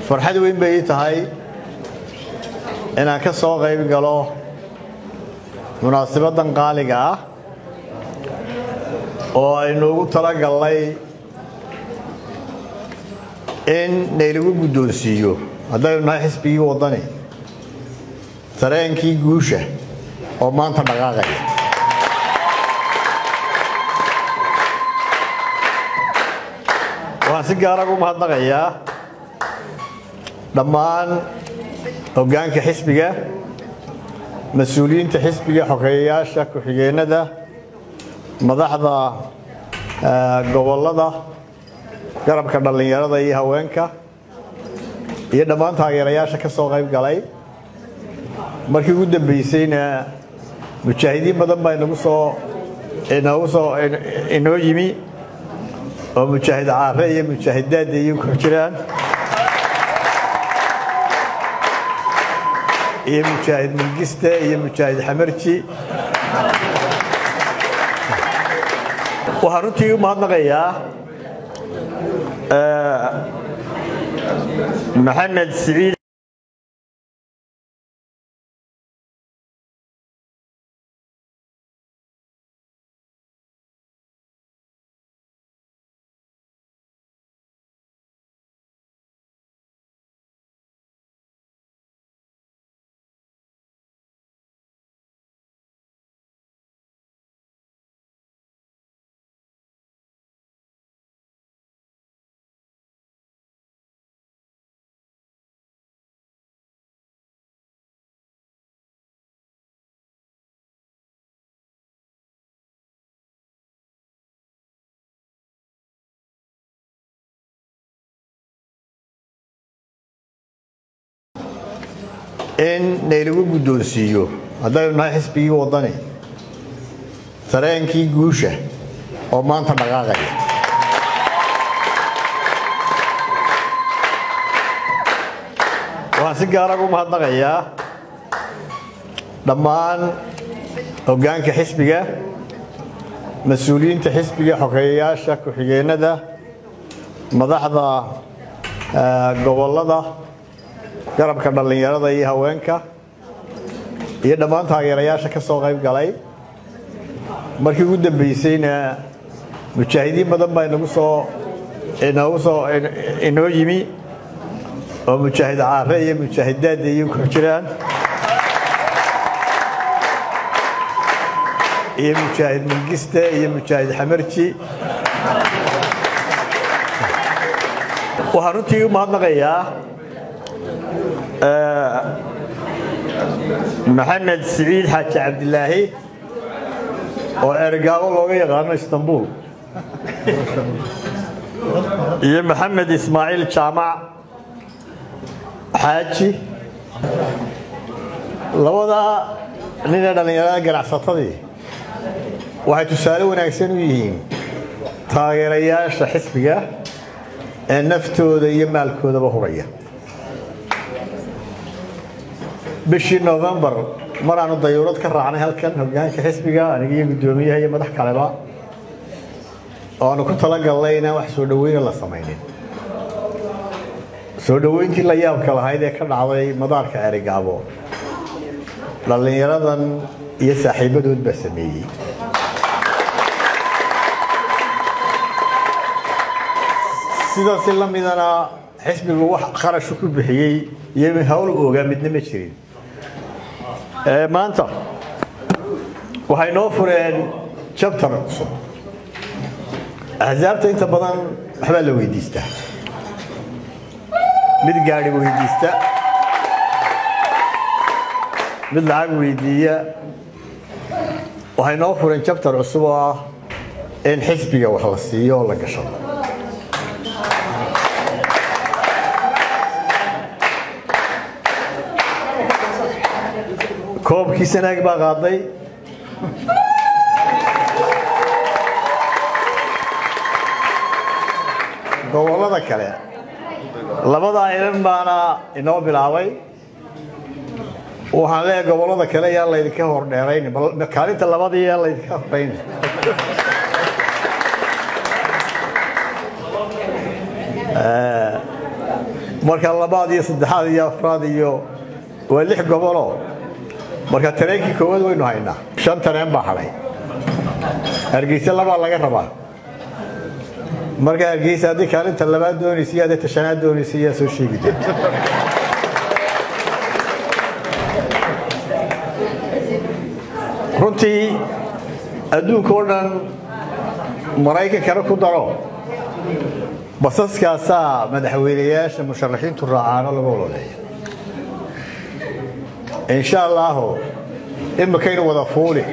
فرحة وين بيتهاي أنا كسر غيب قالوا مناسبة قالقة وإنه ترى قال لي إن نيلو بدون سيو هذا ناحس بيه وطني ترى إنكي جوشة أو ما أنت دقاقة واسيجاركم هذا غيا دمان هجان كحسبية مسؤولين تحسبية حقيقية شك وحقيقة ده مذاحظة قبل ده قرب كرنالين يرضى يهوانك يدمان تاجريا شك الصغير قلي مركي قد بيسين مشاهدين بدن بينقصوا إنه يمي ومشاهد عارية مشاهدات يكرران هي مشاهد من قسته هي مشاهد حمرتي وهرتي ما نغيا محمد سعيد إن نيلو بدون سيو هذا ناحس بيه وطني ترى إنكي جوشة أو ما أنت دقاقة واسيجاركم هذا غيا دمان هجان كحسبية مسؤولين تحسبية حقيقية شك وحقيقة ده مذاحظة قبل ده قرب كرنالين يرضى يهوانك يدمان تاجريا شك الصغير قلي مركي قد بيسين مشاهدين بدن بينقصوا إنه يمي ومشاهد عارية مشاهدات يكرران هي مشاهد من قسته هي مشاهد حمرتي وهرتي ما نغيا محمد سعيد حاج عبد الله وأرجعوا له يغنى اسطنبول يا محمد إسماعيل جامع حاجي لوضع لنا دلنا جرع سطدي waxay tusaale wanaagsan u yihiin taageerayaasha xisbiga ee naftooda iyo maalkoodaba huraya bishii November maraanu dayuurad ka raacnay halkan hoggaanka xisbiga aniga iyo gudoomiyaha iyo madax kaleba oo aanu ku talagalnay inaan wax soo dhaweyn la sameeyay soo dhaweyntii la yaabka lahayd ee ka dhacday madaarka Erigaabo dhalinyaradan iyo saaxiibadood ba sameeyay sidaas la midana xisbigu wax kharash ku bixiyay iyo hawl ooga midna ma jirin maanta waxay noo fureen chapter cusub ahzaabta inta badan waxba la weydiistaa mid gaari weydiista mid lacag weydiiya waxay noo fureen chapter cusub oo ah in xisbiga wax la siiyo oo la gashado koobkii sanaag baa qaaday gobolada kale labada ilan baana inoo bilaabay waxaan leeyahay gobolada kale yaa la idinka hor dheerayn bal kaalinta labadii yaa la idinka horreyn marka labaad iyo saddexaad iyo afraad iyo waa 6 gobolo marka tareenkii koowaad waynu haynaa 5 tareen baa haray Hargeysa laba laga rabaa marka Hargeysa hadii kaalinta labaad doonaysa iyo ta shanaad doonaysa iyo soo sheegida runtii adduunka oo dhan Maraykanka ku daro basaskaasa madaxweynayaasha musharaxiintu raacaan lagu walaaleeyo insha Allah imma kaynu wada fuuli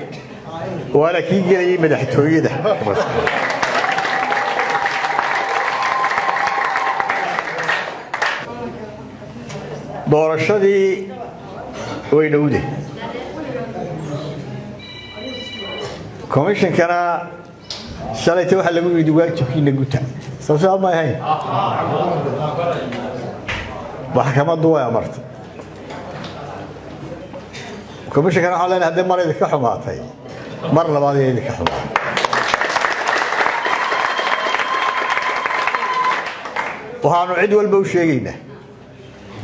wala kii gelay madaxtooyada doorashadii way dhowday commission kana shalayta waxa lagu yidhi waajibkiina guta sabab ma yahay maxkamaddu way amartay commission kana xalayna hadii mar idin ka xumaatay mar labaad idin ka xumaatay waxaanu cid walba u sheegaynaa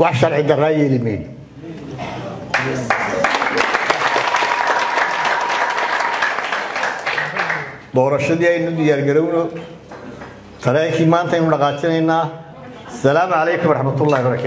wax sharci darro yeelimeyn doorashadii aynu diyaar garowno tareenkii maanta aynu dhaqaajinaynaa السلام عليكم ورحمة الله وبركاته